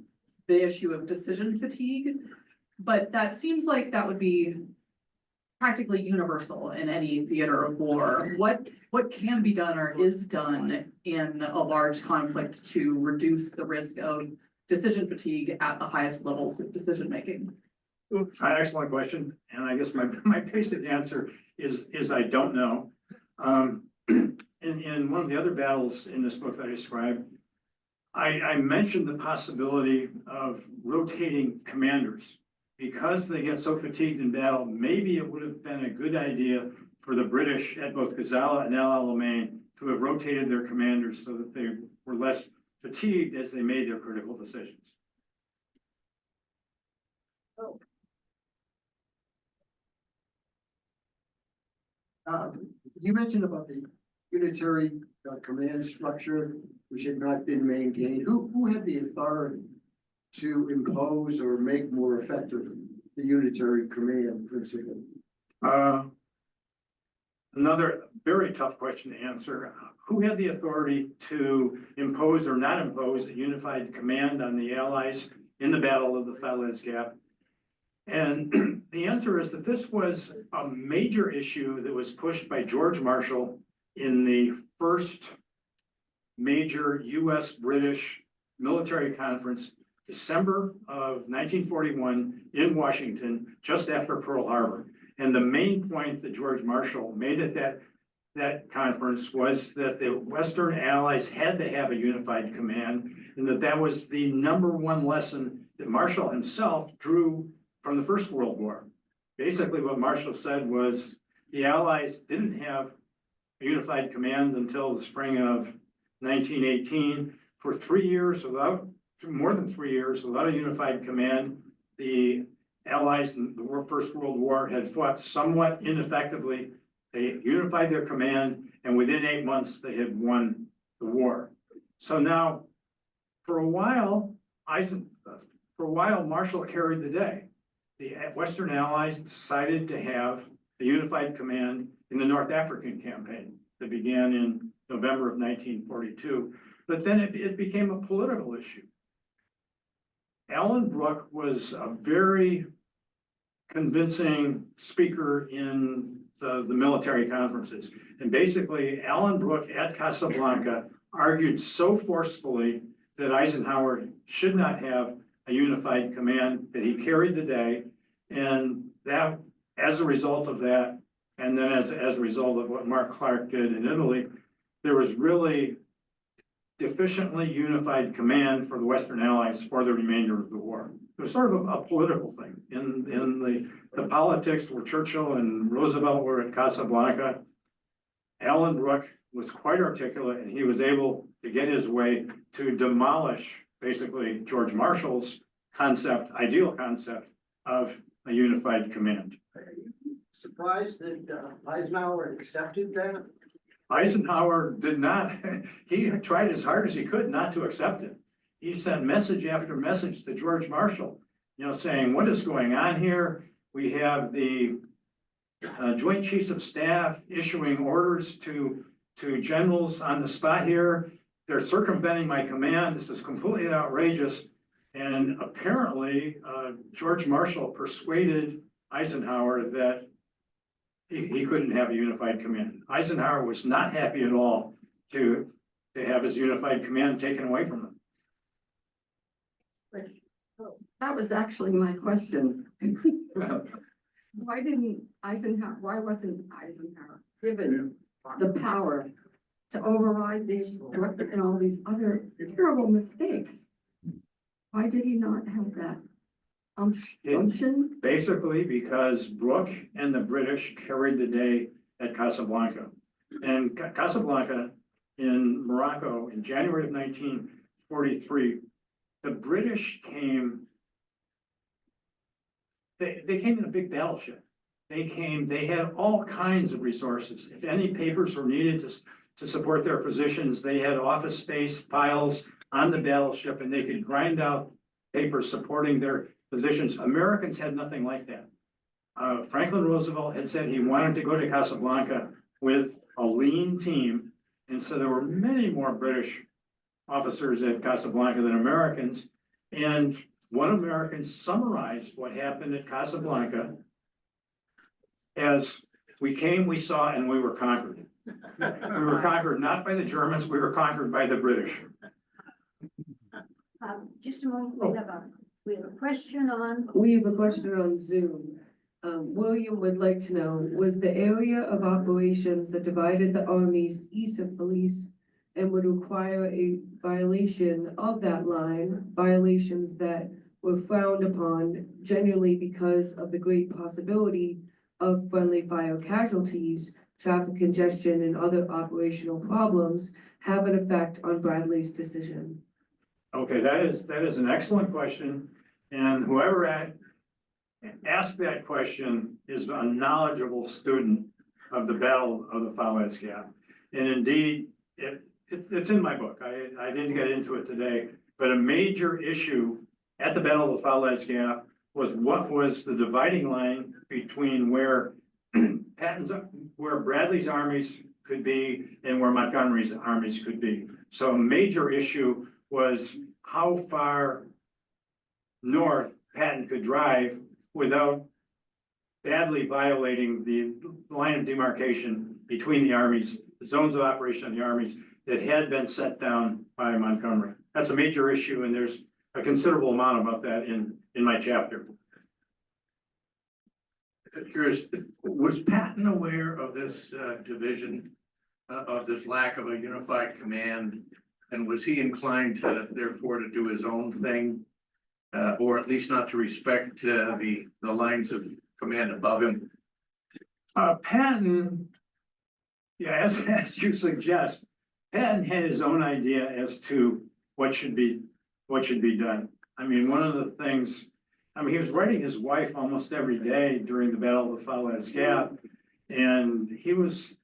issue of decision fatigue, but that seems like that would be practically universal in any theater of war. What can be done or is done in a large conflict to reduce the risk of decision fatigue at the highest levels of decision making? Excellent question. And I guess my basic answer is I don't know. In one of the other battles in this book that I described, I mentioned the possibility of rotating commanders. Because they get so fatigued in battle, maybe it would have been a good idea for the British at both Gazala and El Alamein to have rotated their commanders so that they were less fatigued as they made their critical decisions. You mentioned about the unitary command structure, which had not been maintained. Who had the authority to impose or make more effective the unitary command principle? Another very tough question to answer. Who had the authority to impose or not impose a unified command on the Allies in the Battle of the Falaise Gap? And the answer is that this was a major issue that was pushed by George Marshall in the first major US-British military conference, December of 1941 in Washington, just after Pearl Harbor. And the main point that George Marshall made at that conference was that the Western Allies had to have a unified command, and that was the #1 lesson that Marshall himself drew from the First World War. Basically, what Marshall said was the Allies didn't have a unified command until the spring of 1918. For 3 years, more than 3 years, without a unified command, the Allies in the First World War had fought somewhat ineffectively. They unified their command, and within 8 months, they had won the war. So now, for a while, Marshall carried the day. The Western Allies decided to have a unified command in the North African campaign that began in November of 1942. But then it became a political issue. Alan Brooke was a very convincing speaker in the military conferences. And basically, Alan Brooke at Casablanca argued so forcefully that Eisenhower should not have a unified command, that he carried the day. And that, as a result of that, And then as a result of what Mark Clark did in Italy, there was really deficiently unified command for the Western Allies for the remainder of the war. It was sort of a political thing in the politics where Churchill and Roosevelt were at Casablanca. Alan Brooke was quite articulate, and he was able to get his way to demolish basically George Marshall's ideal concept of a unified command. Surprised that Eisenhower accepted that? Eisenhower did not, he tried as hard as he could not to accept it. He sent message after message to George Marshall, saying, what is going on here? We have the Joint Chiefs of Staff issuing orders to generals on the spot here. They're circumventing my command. This is completely outrageous. And apparently, George Marshall persuaded Eisenhower that he couldn't have a unified command. Eisenhower was not happy at all to have his unified command taken away from him. That was actually my question. Why wasn't Eisenhower given the power to override these and all these other terrible mistakes? Why did he not have that unction? Basically because Brooke and the British carried the day at Casablanca. And Casablanca in Morocco in January of 1943, the British came, they came in a big battleship. They had all kinds of resources. If any papers were needed to support their positions, they had office space files on the battleship, and they could grind out papers supporting their positions. Americans had nothing like that. Franklin Roosevelt had said he wanted to go to Casablanca with a lean team, and so there were many more British officers at Casablanca than Americans. And one American summarized what happened at Casablanca as we came, we saw, and we were conquered. We were conquered not by the Germans, we were conquered by the British. Just a moment, we have a question on. We have a question on Zoom. William would like to know, was the area of operations that divided the armies east of Falaise and would require a violation of that line, violations that were frowned upon generally because of the great possibility of friendly fire casualties, traffic congestion, and other operational problems, have an effect on Bradley's decision? Okay, that is an excellent question, and whoever asked that question is a knowledgeable student of the Battle of the Falaise Gap. And indeed, it's in my book. I didn't get into it today, but a major issue at the Battle of the Falaise Gap was what was the dividing line between where Bradley's armies could be and where Montgomery's armies could be. So a major issue was how far north Patton could drive without badly violating the line of demarcation between the armies, the zones of operation of the armies that had been set down by Montgomery. That's a major issue, and there's a considerable amount about that in my chapter. Curious, was Patton aware of this division, of this lack of a unified command? And was he inclined to, therefore, to do his own thing, or at least not to respect the lines of command above him? Patton, yeah, as you suggest, Patton had his own idea as to what should be done. I mean, one of the things, he was writing his wife almost every day during the Battle of the Falaise Gap, and he was,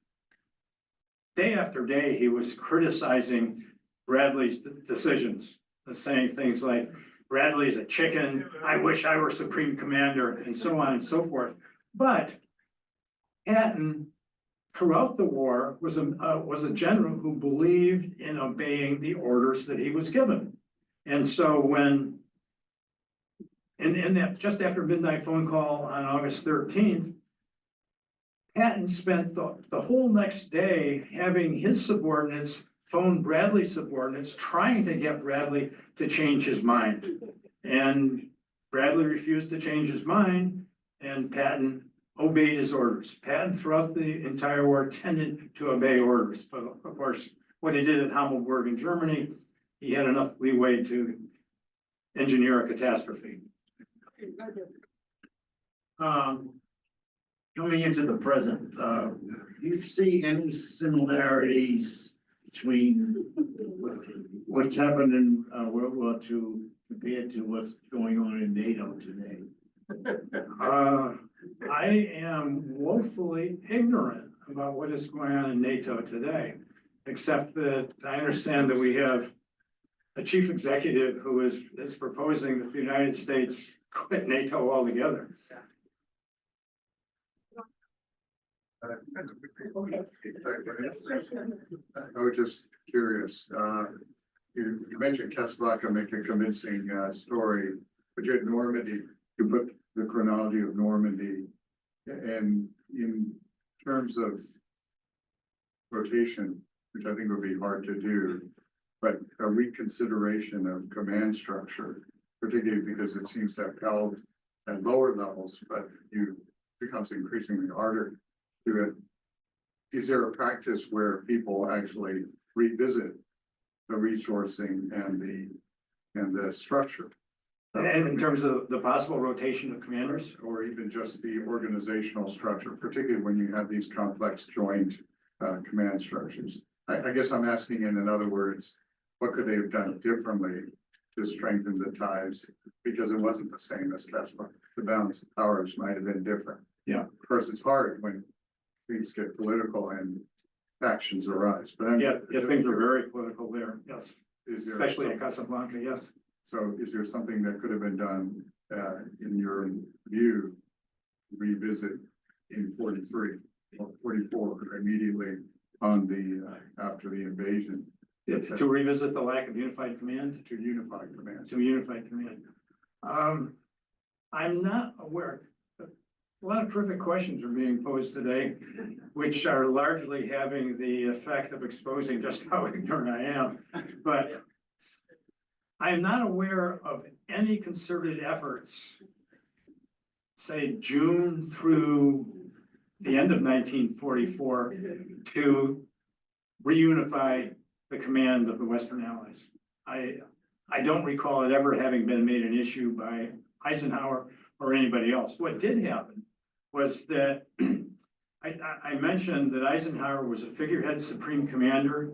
day after day, he was criticizing Bradley's decisions, saying things like, Bradley's a chicken, I wish I were Supreme Commander, and so on and so forth. But Patton, throughout the war, was a general who believed in obeying the orders that he was given. And so when, in that just after midnight phone call on August 13th, Patton spent the whole next day having his subordinates phone Bradley's subordinates, trying to get Bradley to change his mind. And Bradley refused to change his mind, and Patton obeyed his orders. Patton throughout the entire war tended to obey orders, but of course, what he did at Hammelburg in Germany, he had enough leeway to engineer a catastrophe. Coming into the present, do you see any similarities between what's happened in World War II compared to what's going on in NATO today? I am woefully ignorant about what is going on in NATO today, except that I understand that we have a chief executive who is proposing that the United States quit NATO altogether. I was just curious, you mentioned Casablanca making a convincing story, but you had Normandy, you put the chronology of Normandy, and in terms of rotation, which I think would be hard to do, but a reconsideration of command structure, particularly because it seems to have held at lower levels, but becomes increasingly harder to do it. Is there a practice where people actually revisit the resourcing and the structure? And in terms of the possible rotation of commanders? Or even just the organizational structure, particularly when you have these complex joint command structures. I guess I'm asking in other words, what could they have done differently to strengthen the ties? Because it wasn't the same as Casablanca. The balance of powers might have been different. Yeah. Of course, it's hard when things get political and factions arise, but Yeah, things are very political there, yes, is there especially at Casablanca, yes. So is there something that could have been done, in your view, revisit in 43 or 44 immediately on the, after the invasion? To revisit the lack of unified command? To unify command. To unified command. I'm not aware. A lot of terrific questions are being posed today, which are largely having the effect of exposing just how ignorant I am. But I am not aware of any concerted efforts, say June through the end of 1944, to reunify the command of the Western Allies. I don't recall it ever having been made an issue by Eisenhower or anybody else. What did happen was that I mentioned that Eisenhower was a figurehead supreme commander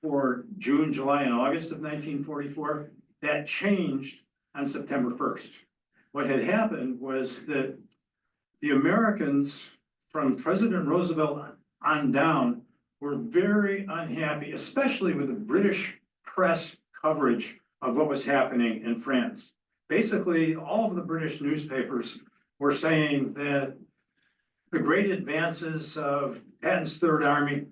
for June, July, and August of 1944. That changed on September 1st. What had happened was that the Americans, from President Roosevelt on down, were very unhappy, especially with the British press coverage of what was happening in France. Basically, all of the British newspapers were saying that the great advances of Patton's Third Army,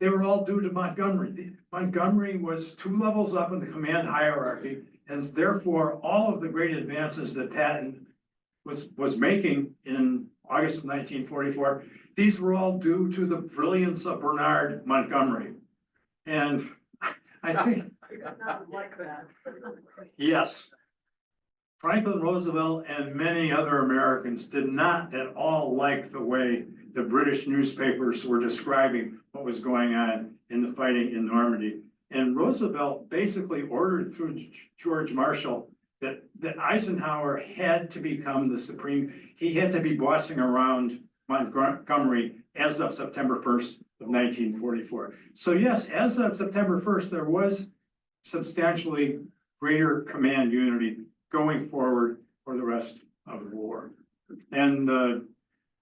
they were all due to Montgomery. Montgomery was 2 levels up in the command hierarchy, and therefore all of the great advances that Patton was making in August of 1944, these were all due to the brilliance of Bernard Montgomery. And I think, yes, Franklin Roosevelt and many other Americans did not at all like the way the British newspapers were describing what was going on in the fighting in Normandy. And Roosevelt basically ordered through George Marshall that Eisenhower had to become the supreme, he had to be bossing around Montgomery as of September 1st of 1944. So yes, as of September 1st, there was substantially greater command unity going forward for the rest of the war. And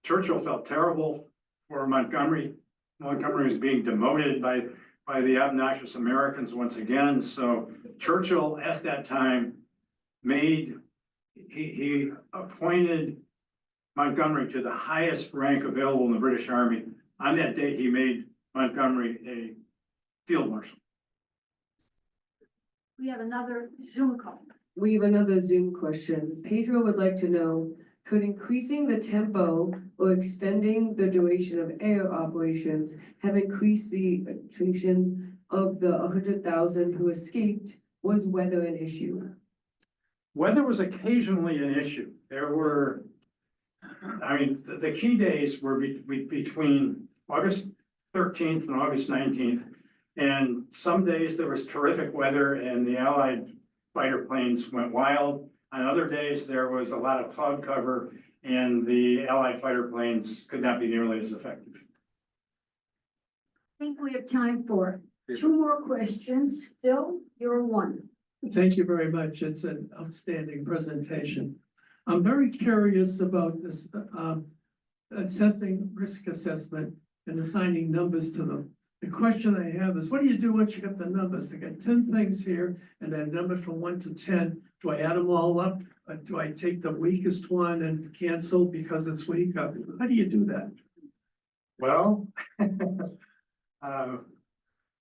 Churchill felt terrible for Montgomery. Montgomery was being demoted by the obnoxious Americans once again. So Churchill at that time he appointed Montgomery to the highest rank available in the British Army. On that date, he made Montgomery a field marshal. We have another Zoom call. We have another Zoom question. Pedro would like to know, could increasing the tempo or extending the duration of air operations have increased the attrition of the 100,000 who escaped? Was weather an issue? Weather was occasionally an issue. There were I mean, the key days were between August 13th and August 19th. And some days there was terrific weather and the Allied fighter planes went wild. On other days, there was a lot of cloud cover and the Allied fighter planes could not be nearly as effective. I think we have time for two more questions. Phil, you're one. Thank you very much. It's an outstanding presentation. I'm very curious about this, assessing risk assessment and assigning numbers to them. The question I have is, what do you do once you get the numbers? I got 10 things here and then number from 1 to 10. Do I add them all up? Or do I take the weakest one and cancel because it's weak? How do you do that? Well,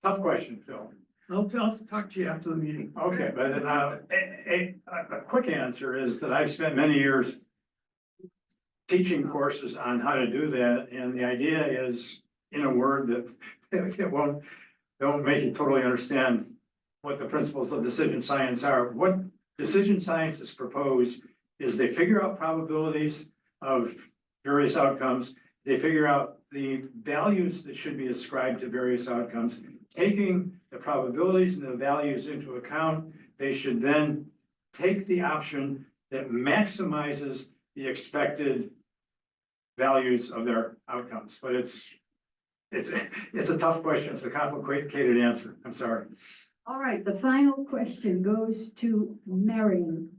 tough question, Phil. I'll talk to you after the meeting. Okay, but a quick answer is that I've spent many years teaching courses on how to do that, and the idea is, in a word that don't make you totally understand what the principles of decision science are. What decision scientists propose is they figure out probabilities of various outcomes. They figure out the values that should be ascribed to various outcomes. Taking the probabilities and the values into account, they should then take the option that maximizes the expected values of their outcomes. But it's a tough question. It's a complicated answer. I'm sorry. All right, the final question goes to Marion.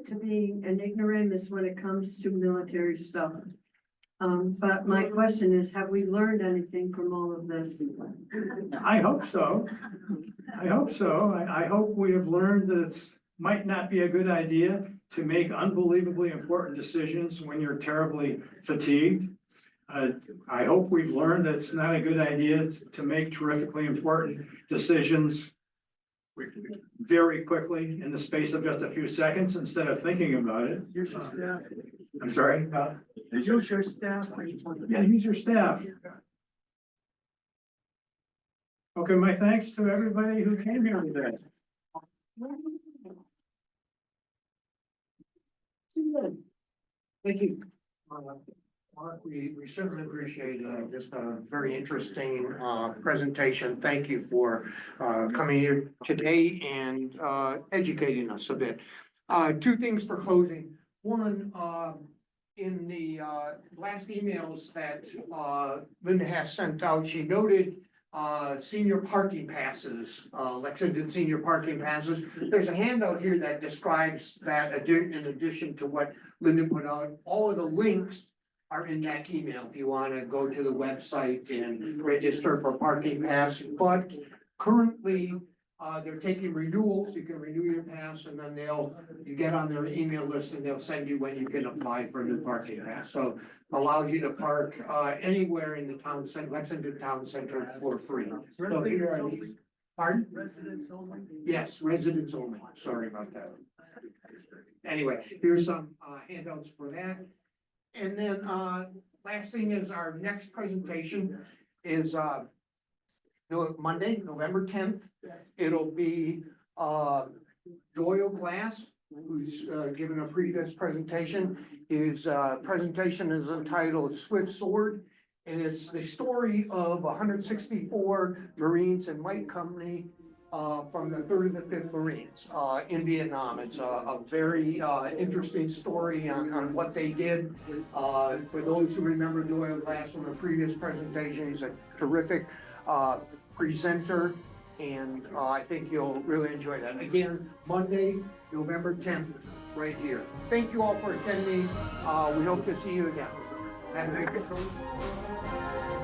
To be an ignoramus when it comes to military stuff. But my question is, have we learned anything from all of this? I hope so. I hope so. I hope we have learned that it's might not be a good idea to make unbelievably important decisions when you're terribly fatigued. I hope we've learned that it's not a good idea to make terrifically important decisions very quickly in the space of just a few seconds instead of thinking about it. Use your staff. I'm sorry? Use your staff. Yeah, use your staff. Okay, my thanks to everybody who came here today. Thank you. Mark, we certainly appreciate just a very interesting presentation. Thank you for coming here today and educating us a bit. Two things for closing. One, in the last emails that Linda has sent out, she noted senior parking passes, Lexington senior parking passes. There's a handout here that describes that in addition to what Linda put out. All of the links are in that email if you want to go to the website and register for parking pass. But currently, they're taking renewals. You can renew your pass and then you get on their email list and they'll send you when you can apply for a new parking pass. So allows you to park anywhere in the town center, Lexington Town Center for free. So here are these. Pardon? Residents only? Yes, residents only. Sorry about that. Anyway, here's some handouts for that. And then last thing is our next presentation is Monday, November 10th. It'll be Doyle Glass, who's given a previous presentation. His presentation is entitled Swift Sword, and it's the story of 164 Marines in White Company from the 3rd and the 5th Marines in Vietnam. It's a very interesting story on what they did. For those who remember Doyle Glass from a previous presentation, he's a terrific presenter, and I think you'll really enjoy that. Again, Monday, November 10th, right here. Thank you all for attending. We hope to see you again. Have a good day.